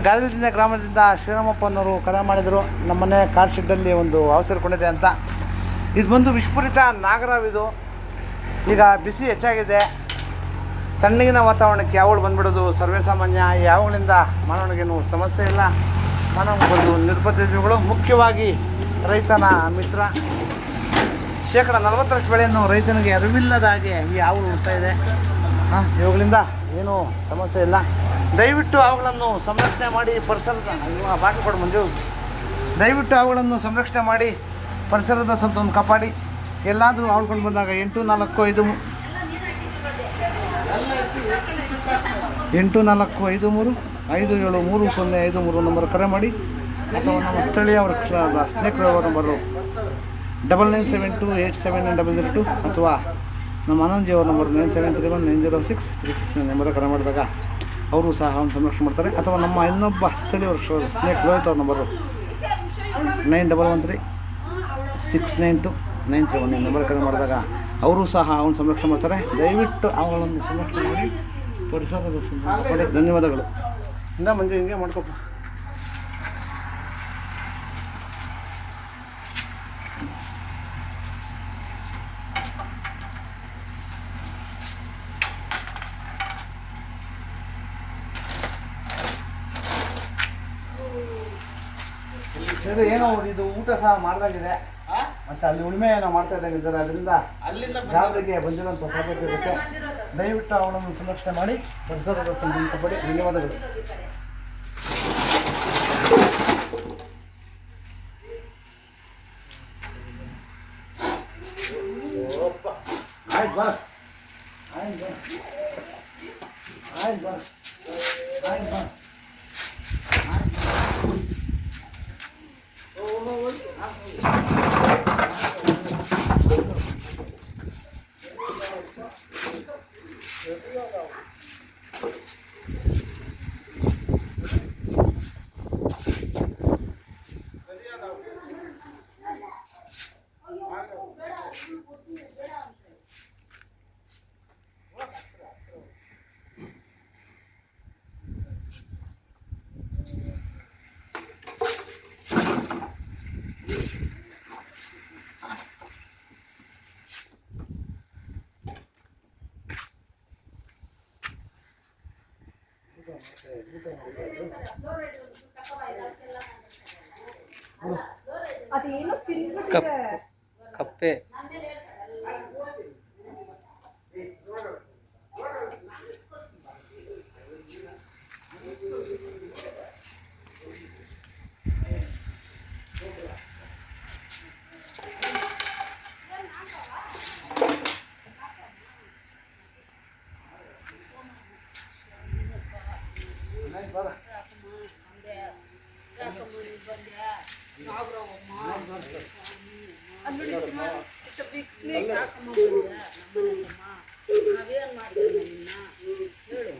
ಗಾದಲದಿಂದ ಗ್ರಾಮದಿಂದ ಶ್ರೀರಾಮಪ್ಪನವರು ಕರೆ ಮಾಡಿದರು. ನಮ್ಮನೆ ಕಾರ್ ಶೆಡ್ಡಲ್ಲಿ ಒಂದು ಅವಸರಕೊಂಡಿದೆ ಅಂತ. ಇದು ಬಂದು ವಿಷಪೂರಿತ ನಾಗರಾವಿದು. ಈಗ ಬಿಸಿ ಹೆಚ್ಚಾಗಿದೆ. ತಣ್ಣಗಿನ ವಾತಾವರಣಕ್ಕೆ ಯಾವಳು ಬಂದುಬಿಡೋದು ಸರ್ವೇ ಸಾಮಾನ್ಯ. ಯಾವಗಳಿಂದ ಮಾನವನಿಗೇನು ಸಮಸ್ಯೆ ಇಲ್ಲ. ಮಾನವ ಬಂದು ನಿರ್ಬಂಧಗಳು ಮುಖ್ಯವಾಗಿ ರೈತನ ಮಿತ್ರ. ಶೇಕಡ 40ರಷ್ಟು ಬೆಳೆಯನ್ನು ರೈತನಿಗೆ ಅರಿವಿಲ್ಲದ ಹಾಗೆ ಈ ಹಾವು ಉಳಿಸ್ತಾ ಇದೆ. ಇವುಗಳಿಂದ ಏನೂ ಸಮಸ್ಯೆ ಇಲ್ಲ. ದಯವಿಟ್ಟು ಅವುಗಳನ್ನು ಸಂರಕ್ಷಣೆ ಮಾಡಿ ಪರಿಸರದ ಬಾಕಿ ಕೊಡು ಮಂಜು. ದಯವಿಟ್ಟು ಅವುಗಳನ್ನು ಸಂರಕ್ಷಣೆ ಮಾಡಿ ಪರಿಸರದ ಸಂತವನ್ನು ಕಾಪಾಡಿ. ಎಲ್ಲಾದರೂ ಆಳ್ಕೊಂಡು ಬಂದಾಗ 8453 573053 ನಂಬರ್ ಕರೆ ಮಾಡಿ, ಅಥವಾ ನಮ್ಮ ಸ್ಥಳೀಯ ಅವರ ಸ್ನೇಹಿತರ ನಂಬರು 9972879002 ಅಥವಾ ನಮ್ಮ ಆನಂದ್ಜಿಯವ್ರ ನಂಬರ್ 9731906369 ನಂಬರ್ ಕರೆ ಮಾಡಿದಾಗ ಅವರು ಸಹ ಅವನು ಸಂರಕ್ಷಣೆ ಮಾಡ್ತಾರೆ. ಅಥವಾ ನಮ್ಮ ಇನ್ನೊಬ್ಬ ಸ್ಥಳೀಯವ್ರ ಸ್ನೇಕ್ ಲೋಹಿತ್ ಅವ್ರ ನಂಬರು 9136929311 ನಂಬರ್ ಕರೆ ಮಾಡಿದಾಗ ಅವರು ಸಹ ಅವನು ಸಂರಕ್ಷಣೆ ಮಾಡ್ತಾರೆ. ದಯವಿಟ್ಟು ಅವುಗಳನ್ನು ಸಂರಕ್ಷಣೆ ಮಾಡಿ ಪರಿಸರದ ಸಂರಕ್ಷಣೆ. ಧನ್ಯವಾದಗಳು. ಇಂದ ಮಂಜು ಹಿಂಗೆ ಮಾಡ್ಕೊಪ್ಪ. ಏನೋ ಇದು ಊಟ ಸಹ ಮಾಡ್ದಂಗಿದೆ, ಮತ್ತು ಅಲ್ಲಿ ಉಳುಮೆ ಏನೋ ಮಾಡ್ತಾ ಇದ್ದಂಗಿದ್ದಾರೆ. ಅದರಿಂದ ಗಾಬರಿಗೆ ಬಂದಿರೋಂಥ ಸಾಧ್ಯತೆ ಇರುತ್ತೆ. ದಯವಿಟ್ಟು ಅವಳನ್ನು ಸಂರಕ್ಷಣೆ ಮಾಡಿ ಪರಿಸರದ ಕಾಪಾಡಿ. ಧನ್ಯವಾದಗಳು. ಆಯ್ತು ಬರ, ಆಯ್ತು ಬರ, ಆಯ್ತು ಬರ, ಆಯ್ತು ಬರ. ಅದೇನೋ ಕಪ್ಪೆ ನಾವೇನ್ ಮಾಡ್ತೀವಿ ಹೇಳು.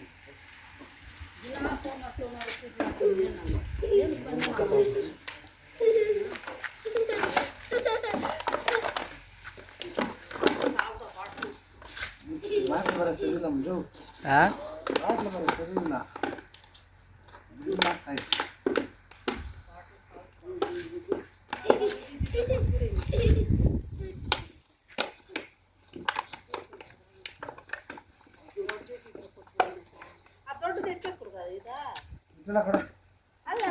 ದಿನ ಸೋಮವಾರ ಸರಿಯಿಲ್ಲ ಮುಂಜು, ಸರಿಯಿಲ್ಲ. ದೊಡ್ಡದು ಹೆಚ್ಚು ಕೊಡ್ತಾರೆ. ಅಲ್ಲ